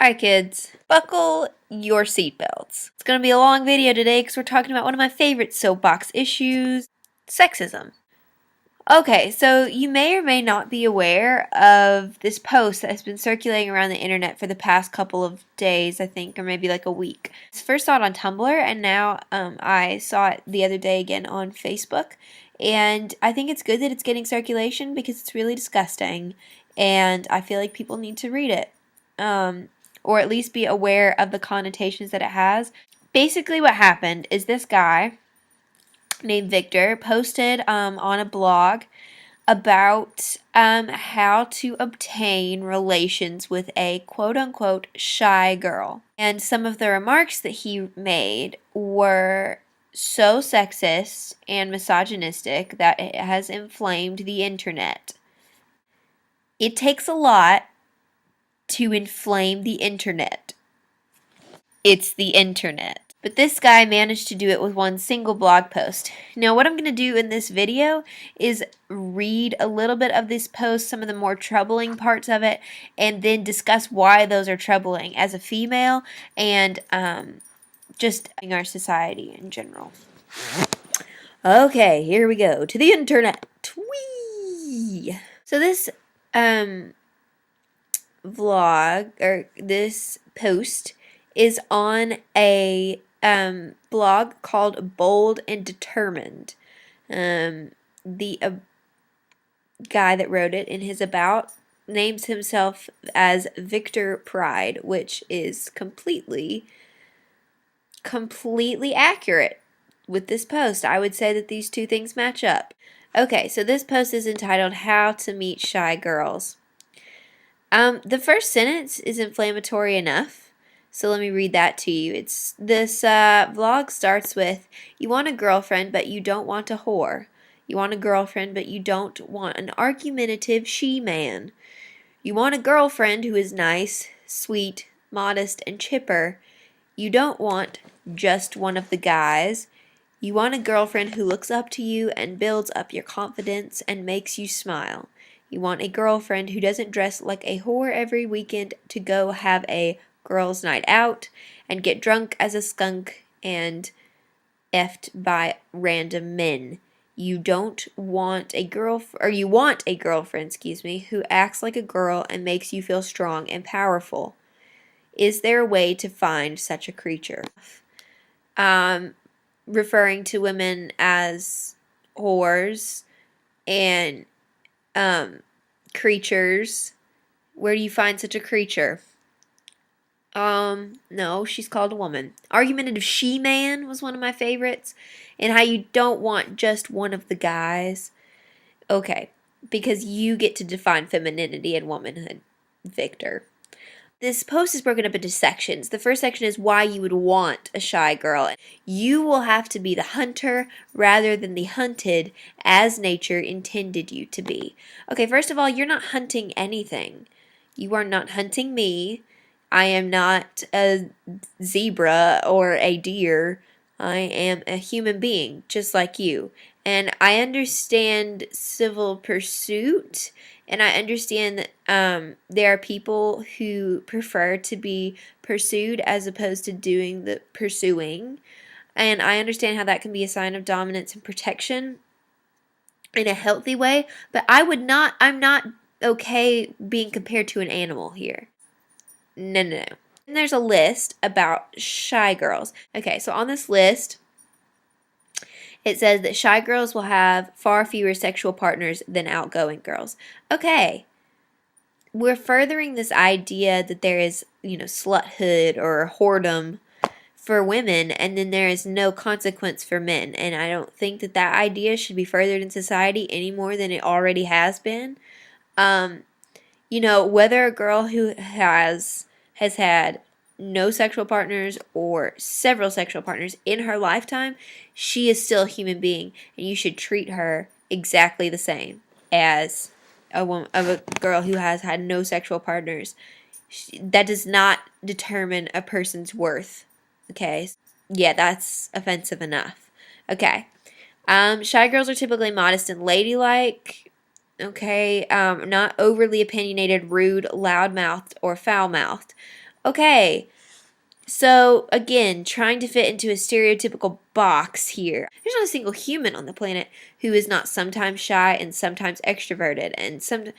Alright kids, buckle your seatbelts. It's going to be a long video today because we're talking about one of my favorite soapbox issues, sexism. Okay, so you may or may not be aware of this post that has been circulating around the internet for the past couple of days, I think, or maybe like a week. I first saw it on Tumblr, and now I saw it the other day again on Facebook. And I think it's good that it's getting circulation because it's really disgusting, and I feel like people need to read it. Or at least be aware of the connotations that it has. Basically what happened is this guy named Victor posted on a blog about how to obtain relations with a quote-unquote shy girl. And some of the remarks that he made were so sexist and misogynistic that it has inflamed the internet. It takes a lot to inflame the internet. It's the internet. But this guy managed to do it with one single blog post. Now what I'm going to do in this video is read a little bit of this post, some of the more troubling parts of it, and then discuss why those are troubling as a female and just in our society in general. Okay, here we go. To the internet. Whee! So this vlog, or this post, is on a blog called Bold and Determined. The guy that wrote it in his about names himself as Victor Pride, which is completely accurate with this post. I would say that these two things match up. Okay, so this post is entitled How to Meet Shy Girls. The first sentence is inflammatory enough, so let me read that to you. This vlog starts with, you want a girlfriend, but you don't want a whore. You want a girlfriend, but you don't want an argumentative she-man. You want a girlfriend who is nice, sweet, modest, and chipper. You don't want just one of the guys. You want a girlfriend who looks up to you and builds up your confidence and makes you smile. You want a girlfriend who doesn't dress like a whore every weekend to go have a girls' night out and get drunk as a skunk and effed by random men. You don't want a you want a girlfriend, who acts like a girl and makes you feel strong and powerful. Is there a way to find such a creature? Referring to women as whores and creatures. Where do you find such a creature? No, she's called a woman. Argumentative she-man was one of my favorites. And how you don't want just one of the guys. Okay, because you get to define femininity and womanhood, Victor. This post is broken up into sections. The first section is why you would want a shy girl. You will have to be the hunter rather than the hunted, as nature intended you to be. Okay, first of all, you're not hunting anything. You are not hunting me. I am not a zebra or a deer. I am a human being, just like you. And I understand civil pursuit, and I understand that there are people who prefer to be pursued as opposed to doing the pursuing. And I understand how that can be a sign of dominance and protection in a healthy way, but I'm not okay being compared to an animal here. No. And there's a list about shy girls. Okay, so on this list, it says that shy girls will have far fewer sexual partners than outgoing girls. Okay, we're furthering this idea that there is, sluthood or whoredom for women, and then there is no consequence for men. And I don't think that idea should be furthered in society any more than it already has been. Whether a girl who has had no sexual partners or several sexual partners in her lifetime, she is still a human being, and you should treat her exactly the same as a girl who has had no sexual partners. That does not determine a person's worth. Okay? Yeah, that's offensive enough. Okay. Shy girls are typically modest and ladylike. Okay, not overly opinionated, rude, loud-mouthed, or foul-mouthed. Okay, so again, trying to fit into a stereotypical box here. There's not a single human on the planet who is not sometimes shy and sometimes extroverted, and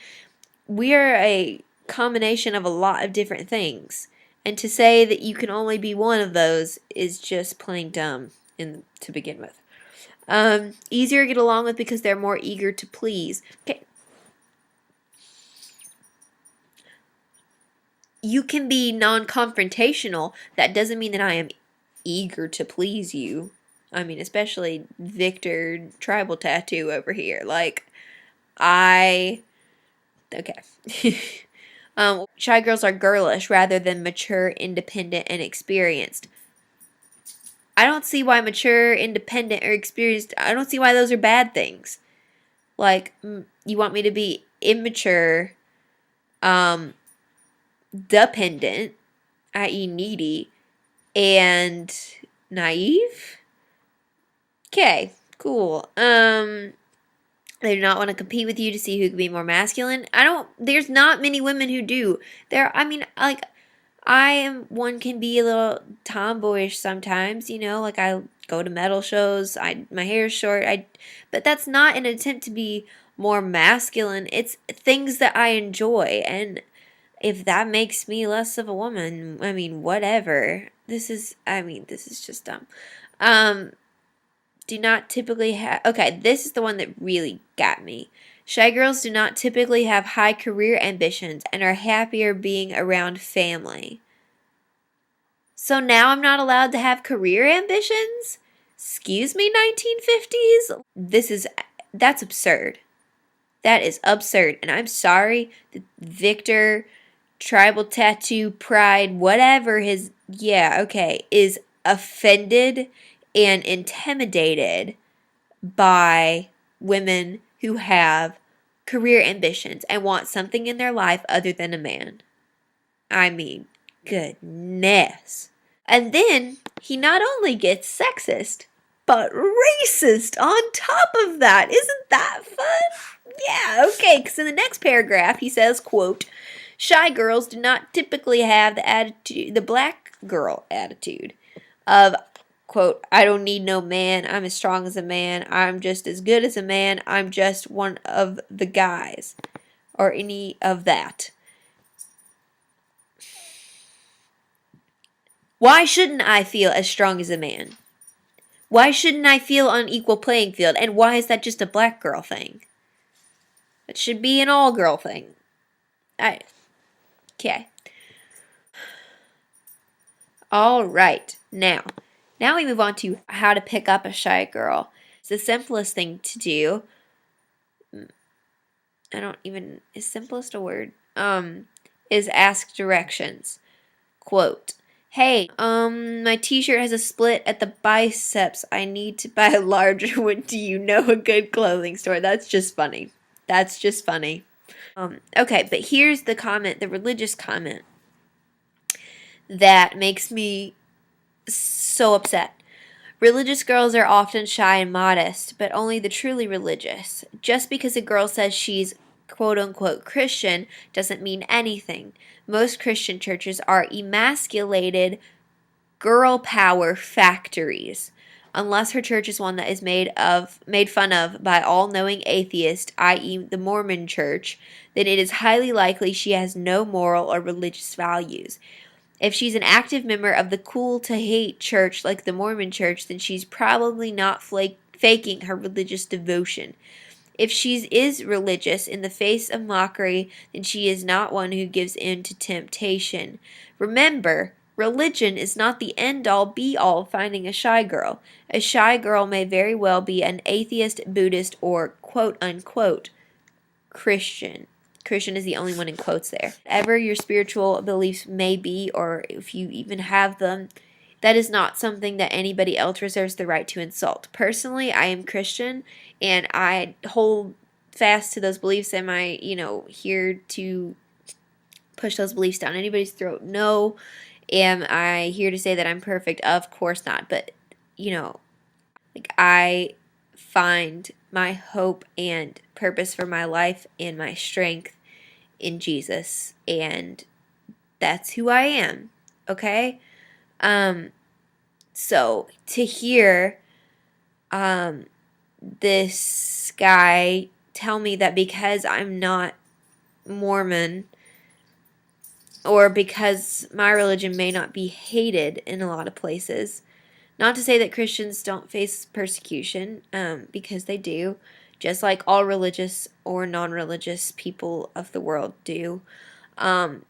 we are a combination of a lot of different things. And to say that you can only be one of those is just plain dumb to begin with. Easier to get along with because they're more eager to please. Okay. You can be non-confrontational. That doesn't mean that I am eager to please you. I mean, especially Victor Tribal Tattoo over here. Like, okay. Shy girls are girlish rather than mature, independent, and experienced. I don't see why mature, independent, or experienced, I don't see why those are bad things. Like, you want me to be immature, dependent, i.e. needy, and naive? Okay, cool. They do not want to compete with you to see who can be more masculine. There's not many women who do. One can be a little tomboyish sometimes, like I go to metal shows, my hair is short, but that's not an attempt to be more masculine. It's things that I enjoy, and if that makes me less of a woman, I mean, whatever. This is just dumb. Do not typically have. Okay, this is the one that really got me. Shy girls do not typically have high career ambitions and are happier being around family. So now I'm not allowed to have career ambitions? Excuse me, 1950s? That's absurd. That is absurd. And I'm sorry that Victor, Tribal Tattoo, Pride, whatever is offended and intimidated by women who have career ambitions and want something in their life other than a man. I mean, goodness. And then he not only gets sexist, but racist on top of that. Isn't that fun? Yeah, okay, because in the next paragraph he says, quote, shy girls do not typically have the black girl attitude of, quote, I don't need no man, I'm as strong as a man, I'm just as good as a man, I'm just one of the guys, or any of that. Why shouldn't I feel as strong as a man? Why shouldn't I feel on equal playing field? And why is that just a black girl thing? It should be an all girl thing. Okay. All right. Now we move on to how to pick up a shy girl. It's the simplest thing to do. Is simplest a word? Is ask directions. Quote, hey, my t-shirt has a split at the biceps. I need to buy a larger one. Do you know a good clothing store? That's just funny. Okay, but here's the comment, the religious comment, that makes me so upset. Religious girls are often shy and modest, but only the truly religious. Just because a girl says she's quote-unquote Christian doesn't mean anything. Most Christian churches are emasculated girl power factories. Unless her church is one that is made fun of by all-knowing atheists, i.e. the Mormon church, then it is highly likely she has no moral or religious values. If she's an active member of the cool to hate church like the Mormon church, then she's probably not faking her religious devotion. If she is religious in the face of mockery, then she is not one who gives in to temptation. Remember, religion is not the end-all be-all of finding a shy girl. A shy girl may very well be an atheist, Buddhist, or quote-unquote Christian. Christian is the only one in quotes there. Whatever your spiritual beliefs may be, or if you even have them, that is not something that anybody else reserves the right to insult. Personally, I am Christian, and I hold fast to those beliefs. Am I, here to push those beliefs down anybody's throat? No. Am I here to say that I'm perfect? Of course not. But, I find my hope and purpose for my life and my strength in Jesus, and that's who I am. okay? So to hear this guy tell me that because I'm not Mormon, or because my religion may not be hated in a lot of places, not to say that Christians don't face persecution, because they do, just like all religious or non-religious people of the world do. To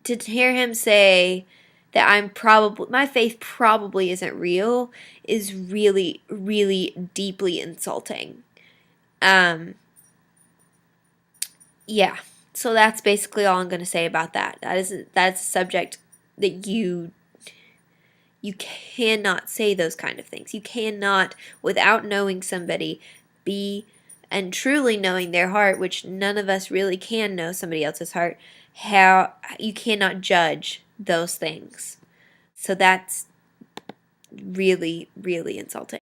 hear him say that my faith probably isn't real is really, really deeply insulting. Yeah. So that's basically all I'm going to say about that. That's a subject that you cannot say those kind of things. You cannot, without knowing somebody, be and truly knowing their heart, which none of us really can know somebody else's heart. How you cannot judge those things. So that's really, really insulting.